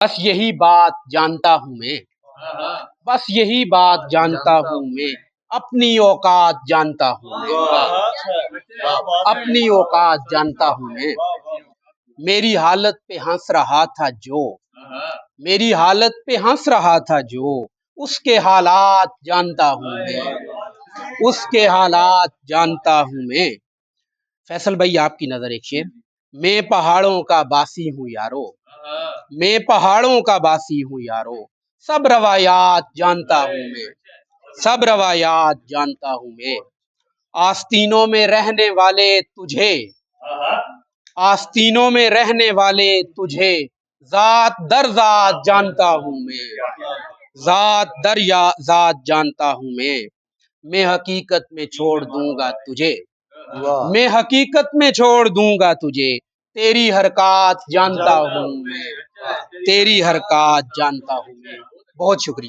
बस यही बात जानता हूँ मैं, बस यही बात जानता हूँ मैं, अपनी औकात जानता हूँ मैं, अपनी औकात जानता हूँ मैं। मेरी हालत पे हंस रहा था जो, मेरी हालत पे हंस रहा था जो, उसके हालात जानता हूँ मैं, उसके हालात जानता हूँ मैं। फैसल भाई आपकी नजर एक शेर। मैं पहाड़ों का बासी हूँ यारो, मैं पहाड़ों का बासी हूँ यारो, सब रवायात जानता हूँ मैं, सब रवायात जानता हूँ मैं। आस्तीनों में रहने वाले तुझे, आस्तीनों में रहने वाले तुझे, जात दर जात जानता हूँ मैं, जात दर या जात जानता हूँ मैं हकीकत में छोड़ दूंगा तुझे, मैं हकीकत में छोड़ दूंगा तुझे, तेरी हरकत जानता हूँ मैं, तेरी हरकत जानता हूँ मैं। बहुत शुक्रिया।